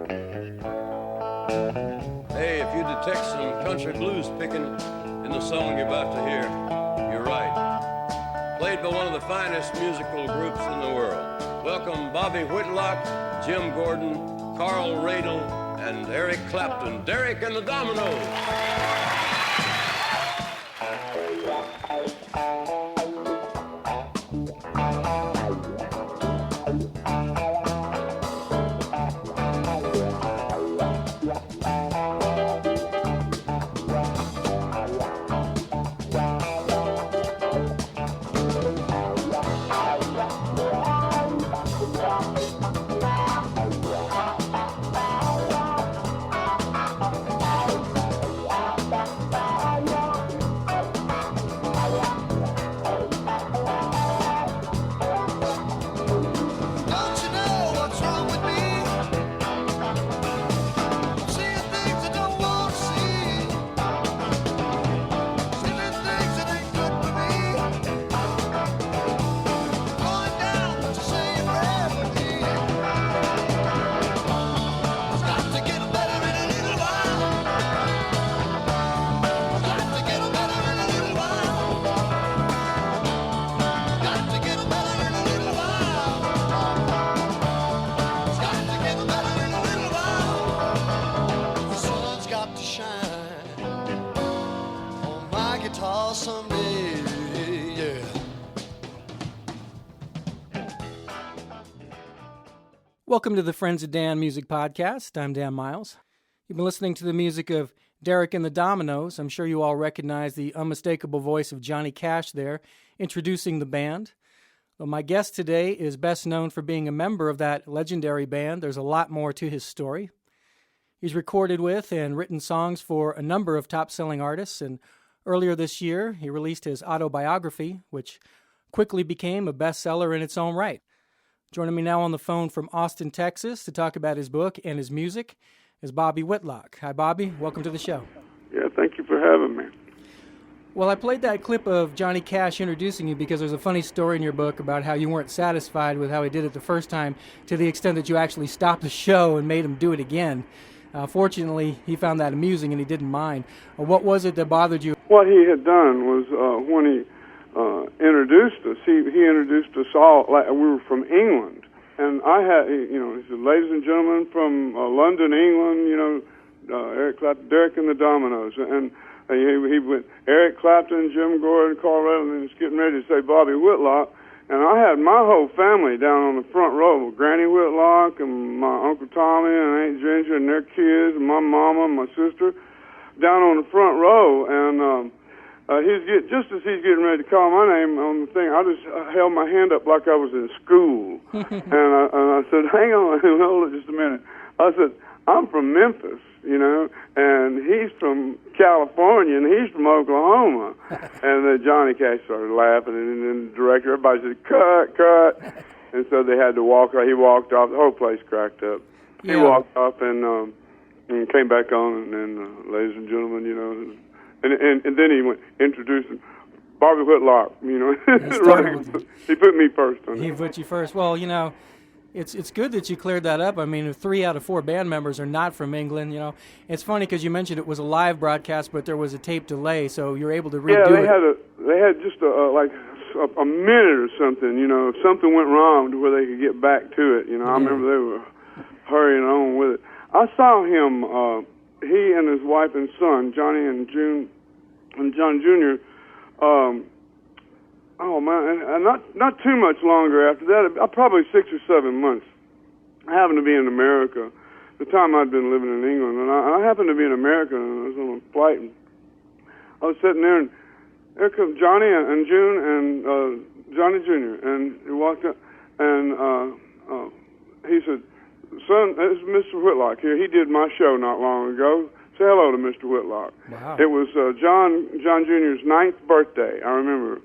Hey, if you detect some country blues picking in the song you're about to hear, you're right. Played by one of the finest musical groups in the world. Welcome Bobby Whitlock, Jim Gordon, Carl Radle, and Eric Clapton. Derek and the Dominoes. Welcome to the Friends of Dan Music Podcast. I'm Dan Miles. You've been listening to the music of Derek and the Dominoes. I'm sure you all recognize the unmistakable voice of Johnny Cash there, introducing the band. Well, my guest today is best known for being a member of that legendary band. There's a lot more to his story. He's recorded with and written songs for a number of top-selling artists, and earlier this year, he released his autobiography, which quickly became a bestseller in its own right. Joining me now on the phone from Austin, Texas, to talk about his book and his music is Bobby Whitlock. Hi, Bobby. Welcome to the show. Yeah, thank you for having me. Well, I played that clip of Johnny Cash introducing you because there's a funny story in your book about how you weren't satisfied with how he did it the first time, to the extent that you actually stopped the show and made him do it again. Fortunately, he found that amusing and he didn't mind. What was it that bothered you? What he had done was when he introduced us, he introduced us all, like we were from England. And I had, he said, ladies and gentlemen from London, England, Eric Clapton, Derek and the Dominoes. And he went, Eric Clapton, Jim Gordon, Carl Radle, and he's getting ready to say Bobby Whitlock. And I had my whole family down on the front row, Granny Whitlock and my Uncle Tommy and Aunt Ginger and their kids and my mama and my sister down on the front row. And just as he's getting ready to call my name on the thing, I just held my hand up like I was in school. and I said, hang on, hold it just a minute. I said, I'm from Memphis, and he's from California, and he's from Oklahoma. And then Johnny Cash started laughing, and then the director, everybody said, cut. And so they had to walk. He walked off. The whole place cracked up. He walked off and came back on, and ladies and gentlemen, and then he went introducing Bobby Whitlock, right. He put me first on it. He put you first. Well, it's good that you cleared that up. I mean, 3 out of 4 band members are not from England, It's funny because you mentioned it was a live broadcast, but there was a tape delay, so you're able to redo it. They had just a minute or something, if something went wrong to where they could get back to it, I remember they were hurrying on with it. I saw him, he and his wife and son, Johnny and June, and John Jr., and not too much longer after that, probably 6 or 7 months. I happened to be in America, the time I'd been living in England, and I happened to be in America, and I was on a flight, and I was sitting there, and there comes Johnny and June and Johnny Jr., and he walked up, and he said, son, this is Mr. Whitlock here. He did my show not long ago. Say hello to Mr. Whitlock. Wow. It was John Jr.'s 9th birthday. I remember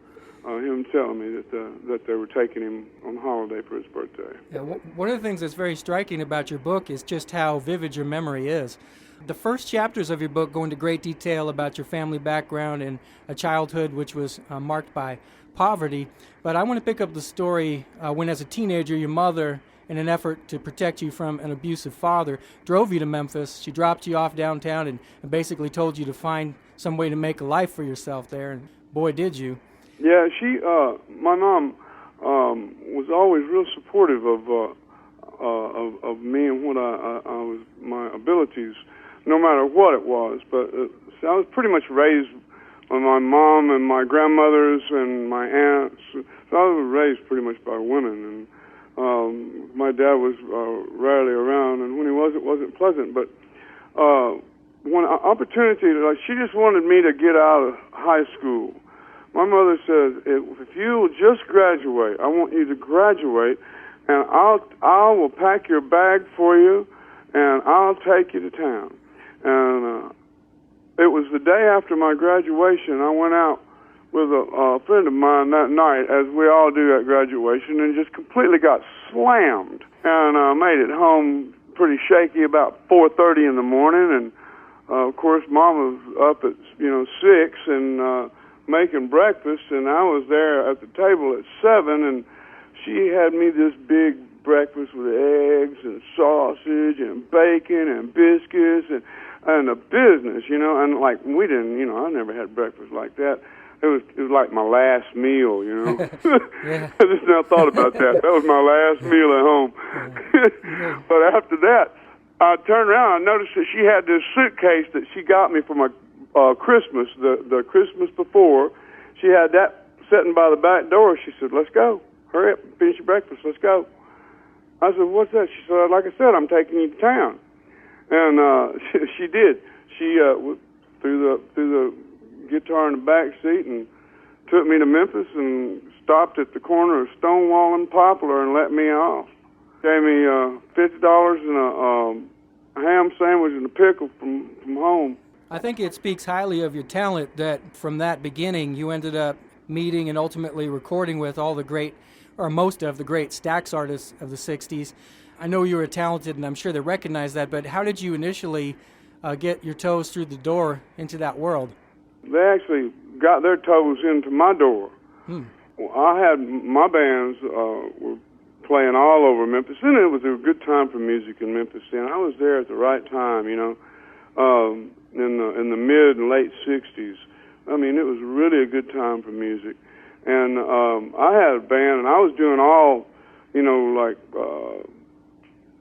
him telling me that they were taking him on holiday for his birthday. Yeah, one of the things that's very striking about your book is just how vivid your memory is. The first chapters of your book go into great detail about your family background and a childhood which was marked by poverty. But I want to pick up the story when, as a teenager, your mother in an effort to protect you from an abusive father, drove you to Memphis. She dropped you off downtown and basically told you to find some way to make a life for yourself there, and boy, did you. Yeah, my mom was always real supportive of me and what I was, my abilities, no matter what it was. But so I was pretty much raised by my mom and my grandmothers and my aunts. So I was raised pretty much by women, and my dad was rarely around, and when he was, it wasn't pleasant. But one opportunity, like, she just wanted me to get out of high school. My mother said, if you will just graduate, I want you to graduate, and I will pack your bag for you, and I'll take you to town. And it was the day after my graduation. I went out with a friend of mine that night, as we all do at graduation, and just completely got slammed. And I made it home pretty shaky about 4:30 in the morning, and of course, Mom was up at 6 and making breakfast, and I was there at the table at 7, and she had me this big breakfast with eggs and sausage and bacon and biscuits and a business, and like we didn't, I never had breakfast like that. It was like my last meal, Yeah. I just now thought about that. That was my last meal at home. But after that, I turned around and I noticed that she had this suitcase that she got me for my Christmas, the Christmas before. She had that sitting by the back door. She said, "Let's go. Hurry up, finish your breakfast. Let's go." I said, "What's that?" She said, "Like I said, I'm taking you to town." And she did. She threw the guitar in the back seat and took me to Memphis and stopped at the corner of Stonewall and Poplar and let me off. Gave me $50 and a ham sandwich and a pickle from home. I think it speaks highly of your talent that from that beginning you ended up meeting and ultimately recording with all the great, or most of the great Stax artists of the 60s. I know you were talented, and I'm sure they recognize that, but how did you initially get your toes through the door into that world? They actually got their toes into my door. Well, I had my bands were playing all over Memphis, and it was a good time for music in Memphis. And I was there at the right time, in the mid and late '60s. I mean, it was really a good time for music. And I had a band, and I was doing all, like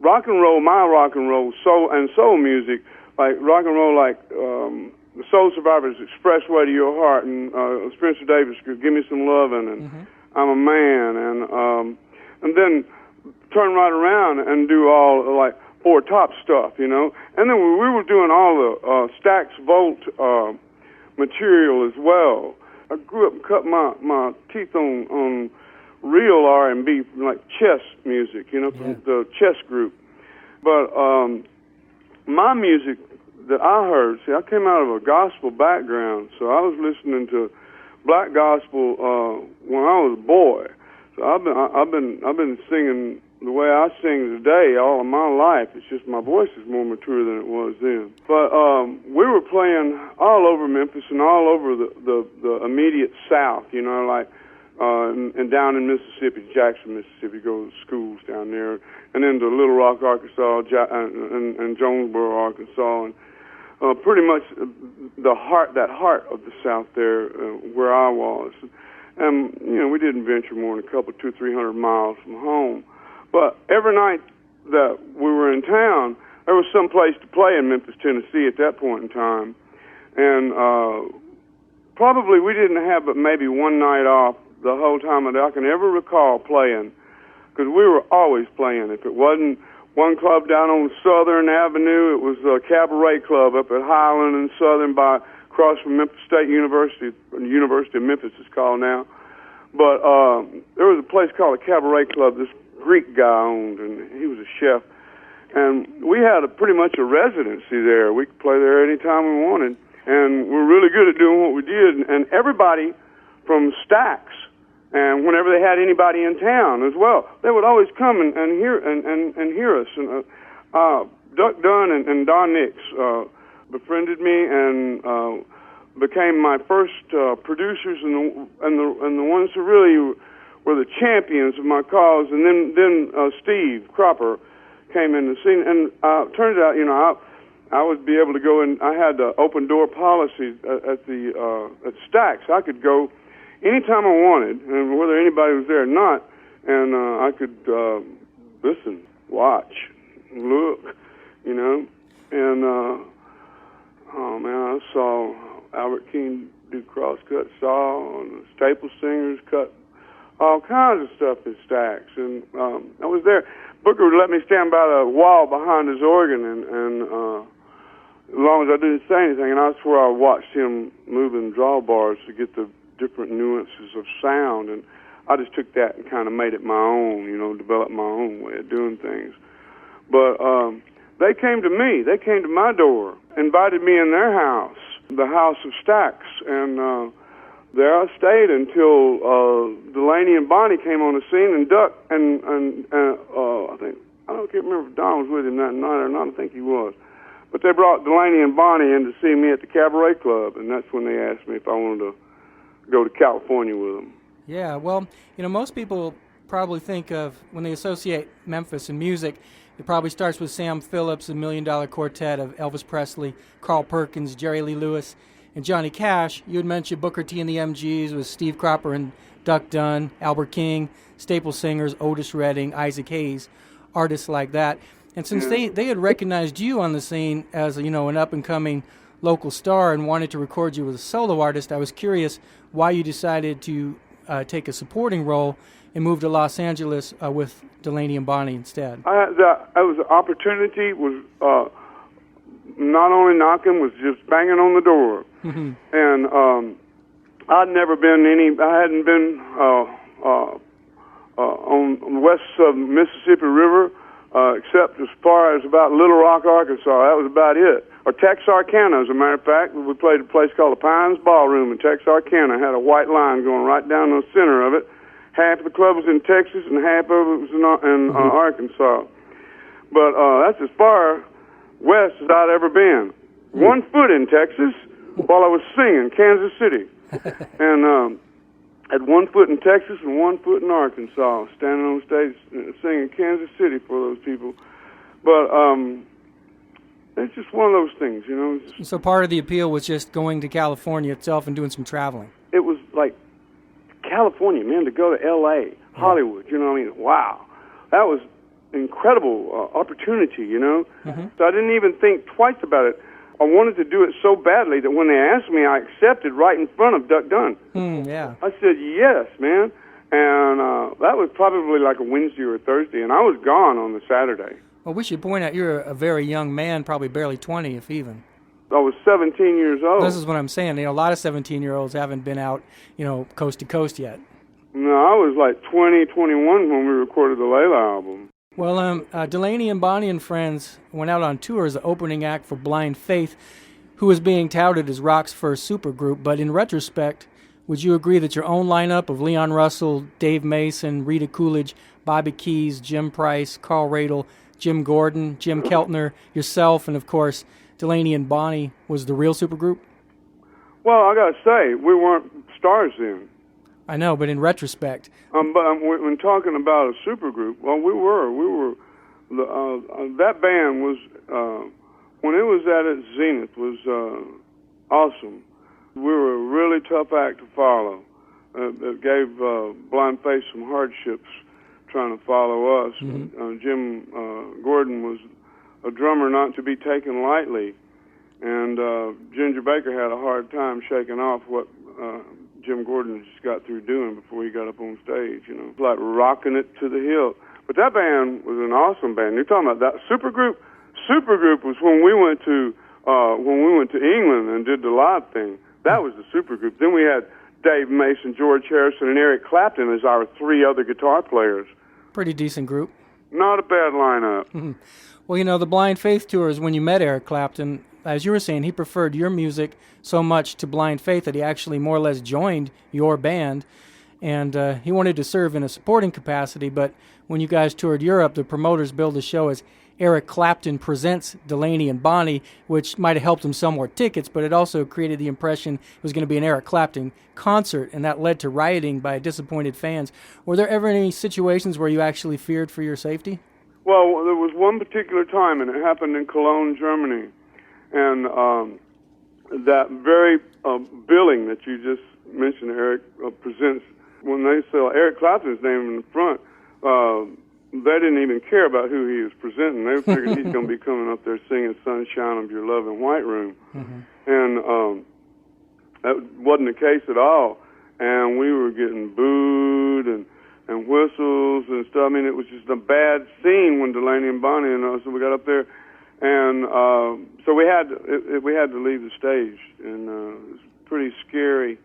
rock and roll, my rock and roll, soul music, like rock and roll, like the Soul Survivors, Expressway to Your Heart, and Spencer Davis, Give Me Some Lovin', and I'm a Man, and then turn right around and do all like Four Top stuff, And then we were doing all the Stax Volt material as well. I grew up and cut my teeth on real R&B, like chess music, from the chess group. But my music that I heard, I came out of a gospel background, so I was listening to black gospel when I was a boy. So I've been singing the way I sing today all of my life. It's just my voice is more mature than it was then. But we were playing all over Memphis and all over the immediate South, like and down in Mississippi, Jackson, Mississippi, go to schools down there, and then to Little Rock, Arkansas, and Jonesboro, Arkansas, and pretty much that heart of the South there, where I was. And, we didn't venture more than 200-300 miles from home. But every night that we were in town, there was some place to play in Memphis, Tennessee at that point in time. And probably we didn't have but maybe one night off the whole time that I can ever recall playing, because we were always playing. If it wasn't one club down on Southern Avenue, it was a Cabaret Club up at Highland and Southern across from Memphis State University, the University of Memphis it's called now. But there was a place called a Cabaret Club this Greek guy owned, and he was a chef. And we had pretty much a residency there. We could play there any time we wanted. And we're really good at doing what we did. And everybody from Stax, and whenever they had anybody in town as well, they would always come and hear us. And Duck Dunn and Don Nix befriended me and became my first producers and the ones who really were the champions of my cause. And then Steve Cropper came in the scene, and turns out, I would be able to go in. I had the open door policy at Stax. I could go anytime I wanted, and whether anybody was there or not, and I could listen, watch, look, and oh man, I saw Albert King do crosscut saw, and the Staple Singers cut all kinds of stuff at Stax, and I was there. Booker would let me stand by the wall behind his organ, and as long as I didn't say anything, and I swear I watched him moving drawbars to get the different nuances of sound, and I just took that and kind of made it my own, developed my own way of doing things. But they came to me. They came to my door, invited me in their house, the House of Stax, and there I stayed until Delaney and Bonnie came on the scene, and Duck and I can't remember if Don was with him that night or not. I think he was. But they brought Delaney and Bonnie in to see me at the Cabaret Club, and that's when they asked me if I wanted to go to California with them. Yeah, well, most people probably think of, when they associate Memphis and music, it probably starts with Sam Phillips, the $1 Million Quartet of Elvis Presley, Carl Perkins, Jerry Lee Lewis, and Johnny Cash. You had mentioned Booker T and the MGs with Steve Cropper and Duck Dunn, Albert King, Staple Singers, Otis Redding, Isaac Hayes, artists like that. And since they had recognized you on the scene as an up-and-coming local star and wanted to record you as a solo artist, I was curious why you decided to take a supporting role and move to Los Angeles with Delaney and Bonnie instead. It was an opportunity, was not only knocking, was just banging on the door. Mm-hmm. And I hadn't been on the west of Mississippi River, except as far as about Little Rock, Arkansas. That was about it. Or Texarkana, as a matter of fact. We played a place called the Pines Ballroom in Texarkana. Had a white line going right down the center of it. Half of the club was in Texas, and half of it was in Arkansas. But that's as far west as I'd ever been. 1 foot in Texas while I was singing Kansas City. And had 1 foot in Texas and 1 foot in Arkansas, standing on stage singing Kansas City for those people. But it's just one of those things, So part of the appeal was just going to California itself and doing some traveling. It was like California, man, to go to L.A., Hollywood, wow. That was incredible opportunity, Mm-hmm. So I didn't even think twice about it. I wanted to do it so badly that when they asked me, I accepted right in front of Duck Dunn. Yeah. I said, yes, man. And that was probably like a Wednesday or a Thursday, and I was gone on the Saturday. Well, we should point out you're a very young man, probably barely 20, if even. I was 17 years old. This is what I'm saying. A lot of 17-year-olds haven't been out, coast to coast yet. No, I was like 20, 21 when we recorded the Layla album. Well, Delaney and Bonnie and Friends went out on tour as the opening act for Blind Faith, who was being touted as rock's first supergroup. But in retrospect, would you agree that your own lineup of Leon Russell, Dave Mason, Rita Coolidge, Bobby Keys, Jim Price, Carl Radle, Jim Gordon, Jim Keltner, yourself, and of course Delaney and Bonnie was the real supergroup? Well, I got to say, we weren't stars then. I know, but in retrospect. But when talking about a supergroup, well, we were. That band was, when it was at its zenith, was awesome. We were a really tough act to follow. It gave Blind Faith some hardships trying to follow us. Mm-hmm. Jim Gordon was a drummer not to be taken lightly, and Ginger Baker had a hard time shaking off what Jim Gordon just got through doing before he got up on stage, like rocking it to the hilt. But that band was an awesome band. You're talking about that supergroup. Supergroup was when we went to England and did the live thing. That was the supergroup. Then we had Dave Mason, George Harrison, and Eric Clapton as our 3 other guitar players. Pretty decent group. Not a bad lineup. Mm-hmm. Well, the Blind Faith tour is when you met Eric Clapton. As you were saying, he preferred your music so much to Blind Faith that he actually more or less joined your band, and he wanted to serve in a supporting capacity, but when you guys toured Europe, the promoters billed the show as Eric Clapton Presents Delaney and Bonnie, which might have helped him sell more tickets, but it also created the impression it was going to be an Eric Clapton concert, and that led to rioting by disappointed fans. Were there ever any situations where you actually feared for your safety? Well, there was one particular time, and it happened in Cologne, Germany, and that very billing that you just mentioned, Eric Presents, when they saw Eric Clapton's name in the front, they didn't even care about who he was presenting. They figured he's going to be coming up there singing Sunshine of Your Love in White Room. And that wasn't the case at all. And we were getting booed and whistles and stuff. I mean, it was just a bad scene when Delaney and Bonnie and us, so we got up there. And so we had to leave the stage, and it was pretty scary.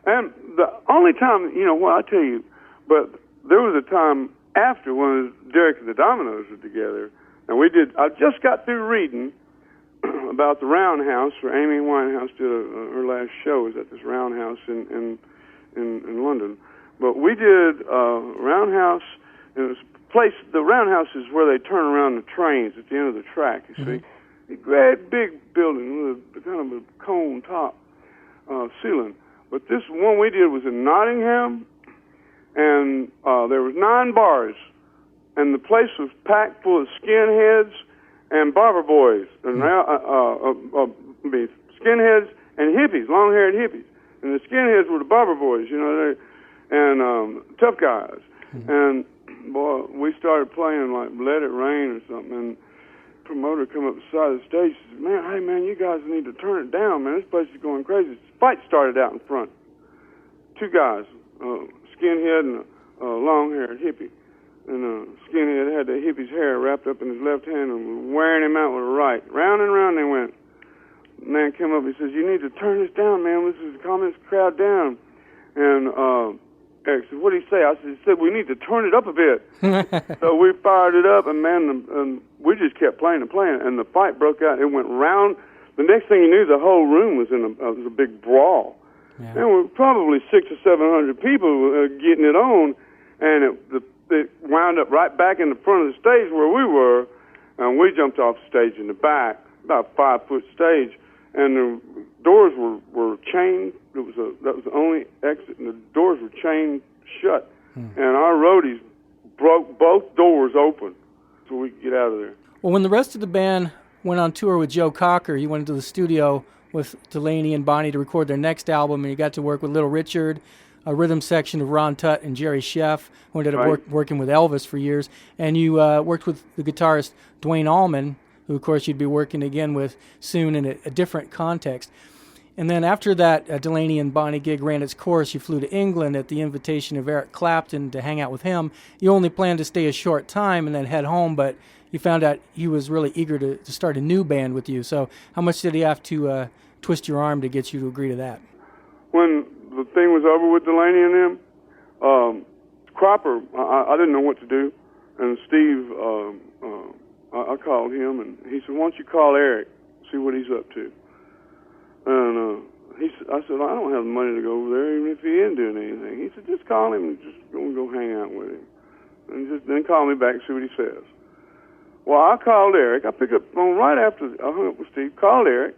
And the only time, well, I'll tell you, but there was a time after when Derek and the Dominoes were together, and I just got through reading about the Roundhouse, where Amy Winehouse did her last show was at this Roundhouse in London. But we did Roundhouse, and it was a place, the Roundhouse is where they turn around the trains at the end of the track, you see. A great big building with kind of a cone top ceiling. But this one we did was in Nottingham, and there was 9 bars, and the place was packed full of skinheads and barber boys, and skinheads and hippies, long-haired hippies. And the skinheads were the barber boys, and tough guys. And boy, we started playing like Let It Rain or something, and the promoter come up the side of the stage and said, hey man, you guys need to turn it down, man. This place is going crazy. This fight started out in front. 2 guys, skinhead and a long-haired hippie. And skinhead had the hippie's hair wrapped up in his left hand and was wearing him out with a right. Round and round they went. The man came up, he says, you need to turn this down, man. This is calm this crowd down. And Eric said, what did he say? I said, we need to turn it up a bit. So we fired it up, and man, we just kept playing and playing, and the fight broke out. It went round. The next thing you knew, the whole room was in a big brawl. Yeah. And there were probably 600 or 700 people getting it on, and it wound up right back in the front of the stage where we were, and we jumped off the stage in the back, about a 5-foot stage, and the doors were chained. That was the only exit, and the doors were chained shut. And our roadies broke both doors open so we could get out of there. Well, when the rest of the band went on tour with Joe Cocker, you went into the studio with Delaney and Bonnie to record their next album, and you got to work with Little Richard, a rhythm section of Ron Tutt and Jerry Sheff, who ended up working with Elvis for years. And you worked with the guitarist Duane Allman, who, of course, you'd be working again with soon in a different context. And then after that Delaney and Bonnie gig ran its course, you flew to England at the invitation of Eric Clapton to hang out with him. You only planned to stay a short time and then head home, but you found out he was really eager to start a new band with you. So how much did he have to twist your arm to get you to agree to that? When the thing was over with Delaney and them, Cropper, I didn't know what to do. And Steve, I called him, and he said, why don't you call Eric, see what he's up to? And I said, I don't have the money to go over there, even if he isn't doing anything. He said, just call him and just go hang out with him. And then call me back and see what he says. Well, I called Eric. I picked up the phone right after I hung up with Steve, called Eric,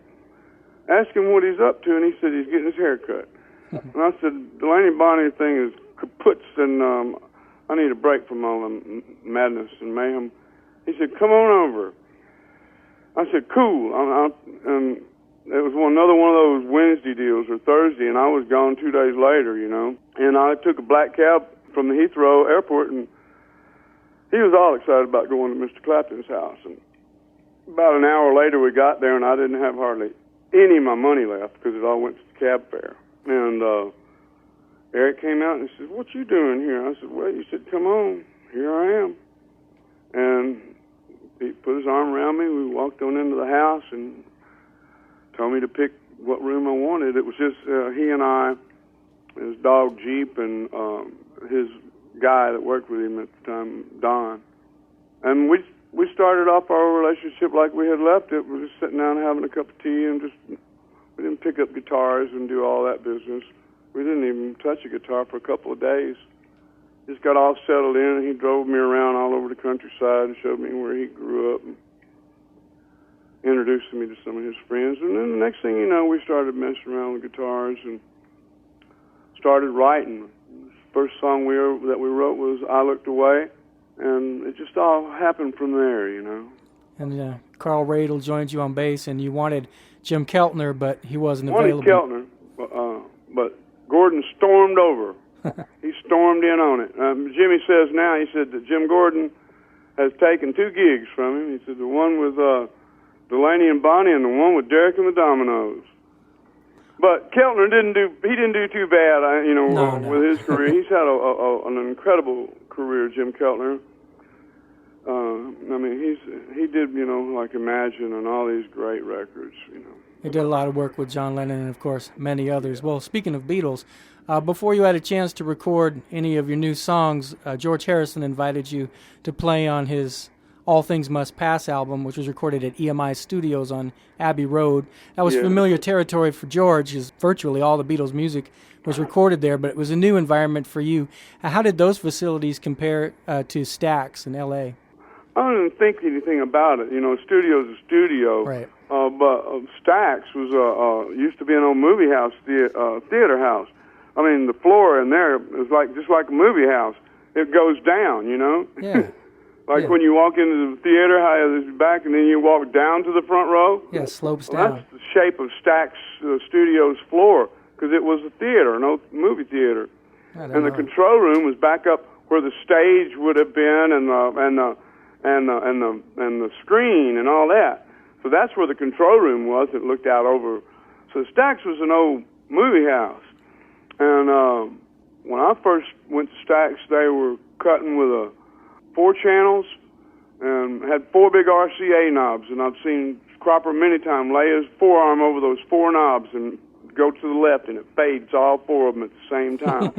asked him what he's up to, and he said he's getting his hair cut. And I said, Delaney Bonnie thing is kaputs, and I need a break from all the madness and mayhem. He said, come on over. I said, cool. And it was another one of those Wednesday deals or Thursday, and I was gone 2 days later, And I took a black cab from the Heathrow airport, and he was all excited about going to Mr. Clapton's house. And about an hour later, we got there, and I didn't have hardly any of my money left because it all went to the cab fare. And Eric came out and he said, what you doing here? I said, well, you said, come on, here I am. And he put his arm around me. We walked on into the house and told me to pick what room I wanted. It was just he and I, his dog Jeep, and his guy that worked with him at the time, Don. And we started off our relationship like we had left it. We were just sitting down having a cup of tea, and we didn't pick up guitars and do all that business. We didn't even touch a guitar for a couple of days. just got all settled in, and he drove me around all over the countryside and showed me where he grew up and introduced me to some of his friends. And then the next thing you know, we started messing around with guitars and started writing. The first song that we wrote was I Looked Away, and it just all happened from there, you know. And Carl Radle joined you on bass, and you wanted Jim Keltner, but he wasn't available. Wanted Keltner, but Gordon stormed over. He stormed in on it. Jimmy says now, he said that Jim Gordon has taken 2 gigs from him. He said the one with Delaney and Bonnie and the one with Derek and the Dominoes. But Keltner didn't do too bad, with his career. He's had an incredible career, Jim Keltner. He did, like Imagine and all these great records, He did a lot of work with John Lennon and, of course, many others. Well, speaking of Beatles, before you had a chance to record any of your new songs, George Harrison invited you to play on his All Things Must Pass album, which was recorded at Emi Studios on Abbey Road. That was familiar territory for George, as virtually all the Beatles' music was recorded there, but it was a new environment for you. How did those facilities compare to Stax in L.A.? I didn't think anything about it. Studio's a studio. Right. But Stax was used to be an old movie house, theater house. I mean, the floor in there is just like a movie house. It goes down, Yeah. When you walk into the theater, how it's back, and then you walk down to the front row. Yeah, slopes down. That's the shape of Stax Studios' floor, because it was a theater, an old movie theater. And the control room was back up where the stage would have been, and the screen and all that. So that's where the control room was. It looked out over. So Stax was an old movie house. And when I first went to Stax, they were cutting with 4 channels and had 4 big RCA knobs. And I've seen Cropper many times lay his forearm over those 4 knobs and go to the left, and it fades all 4 of them at the same time.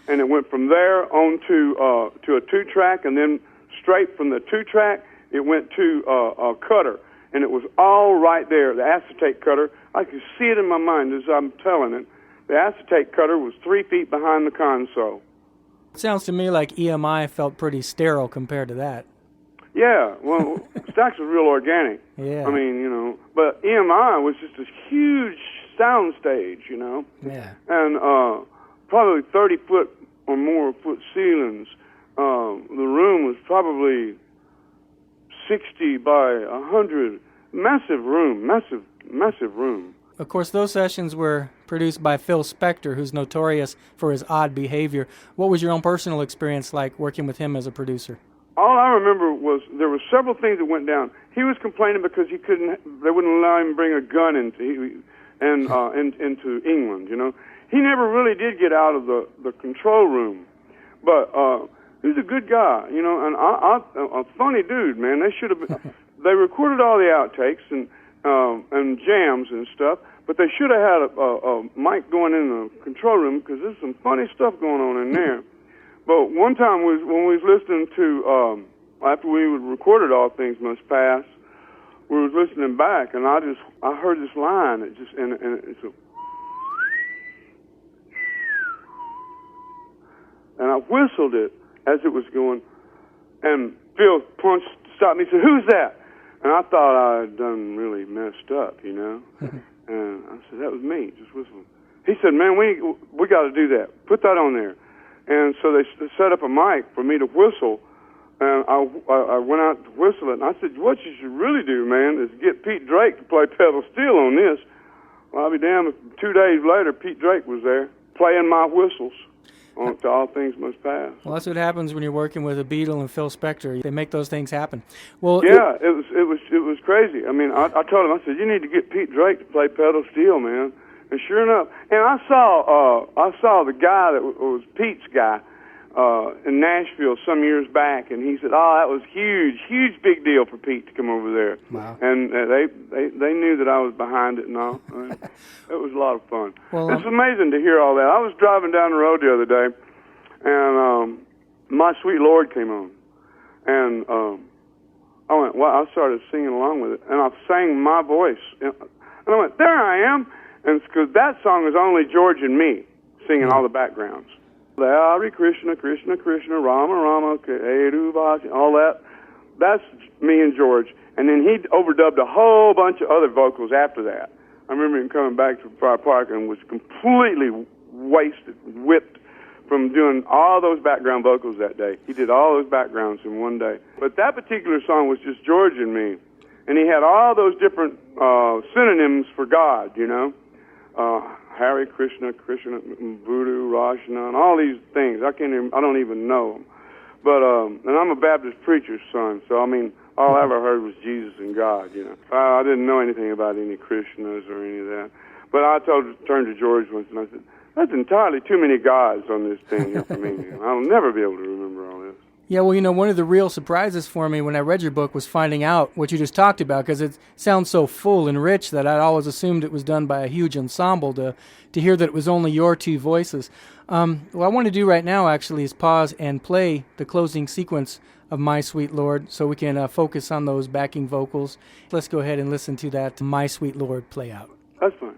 And it went from there on to a 2-track, and then straight from the 2-track, it went to a cutter. And it was all right there, the acetate cutter. I could see it in my mind as I'm telling it. The acetate cutter was 3 feet behind the console. It sounds to me like EMI felt pretty sterile compared to that. Yeah, well, Stax was real organic. Yeah. I mean, but EMI was just a huge sound stage, Yeah. And probably 30-foot or more foot ceilings. The room was probably 60 by 100. Massive room, massive room. Of course, those sessions were produced by Phil Spector, who's notorious for his odd behavior. What was your own personal experience like working with him as a producer? All I remember was there were several things that went down. He was complaining because they wouldn't allow him to bring a gun into England, He never really did get out of the control room. But he was a good guy, and a funny dude, man. They should have been. They recorded all the outtakes and jams and stuff, but they should have had a mic going in the control room, because there's some funny stuff going on in there. But one time when we was listening to after we recorded All Things Must Pass, we was listening back, and I heard this line. It's a. And I whistled it as it was going, and Phil stopped me and said, "Who's that?" And I thought I had done really messed up, And I said, "That was me, just whistling." He said, "Man, we got to do that. Put that on there." And so they set up a mic for me to whistle, and I went out to whistle it. And I said, "What you should really do, man, is get Pete Drake to play pedal steel on this." Well, I'll be damned if 2 days later Pete Drake was there playing my whistles. To All Things Must Pass. Well, that's what happens when you're working with a Beatle and Phil Spector. They make those things happen. Well, yeah, it was crazy. I mean, I told him, I said, "You need to get Pete Drake to play pedal steel, man." And sure enough, and I saw the guy that was Pete's guy in Nashville some years back, and he said, "Oh, that was huge big deal for Pete to come over there." Wow. And they knew that I was behind it and all. I mean, it was a lot of fun. Well, it's amazing to hear all that. I was driving down the road the other day, and My Sweet Lord came on, and I started singing along with it, and I sang my voice, and I went, "There I am," and it's because that song is only George and me singing all the backgrounds. Hare Krishna, Krishna Krishna, Rama Rama, Hare Vasa, all that. That's me and George. And then he overdubbed a whole bunch of other vocals after that. I remember him coming back to Friar Park and was completely wasted, whipped from doing all those background vocals that day. He did all those backgrounds in one day. But that particular song was just George and me. And he had all those different synonyms for God, you know. Hare Krishna, Krishna, Voodoo, Rashna, and all these things. I don't even know them. But, and I'm a Baptist preacher's son, so I mean, all I ever heard was Jesus and God, you know. I didn't know anything about any Krishnas or any of that. But I turned to George once and I said, that's entirely too many gods on this thing here for me. I'll never be able to remember all this. Yeah, well, you know, one of the real surprises for me when I read your book was finding out what you just talked about, because it sounds so full and rich that I'd always assumed it was done by a huge ensemble. To hear that it was only your two voices. What I want to do right now, actually, is pause and play the closing sequence of My Sweet Lord so we can focus on those backing vocals. Let's go ahead and listen to that My Sweet Lord play out. That's fine.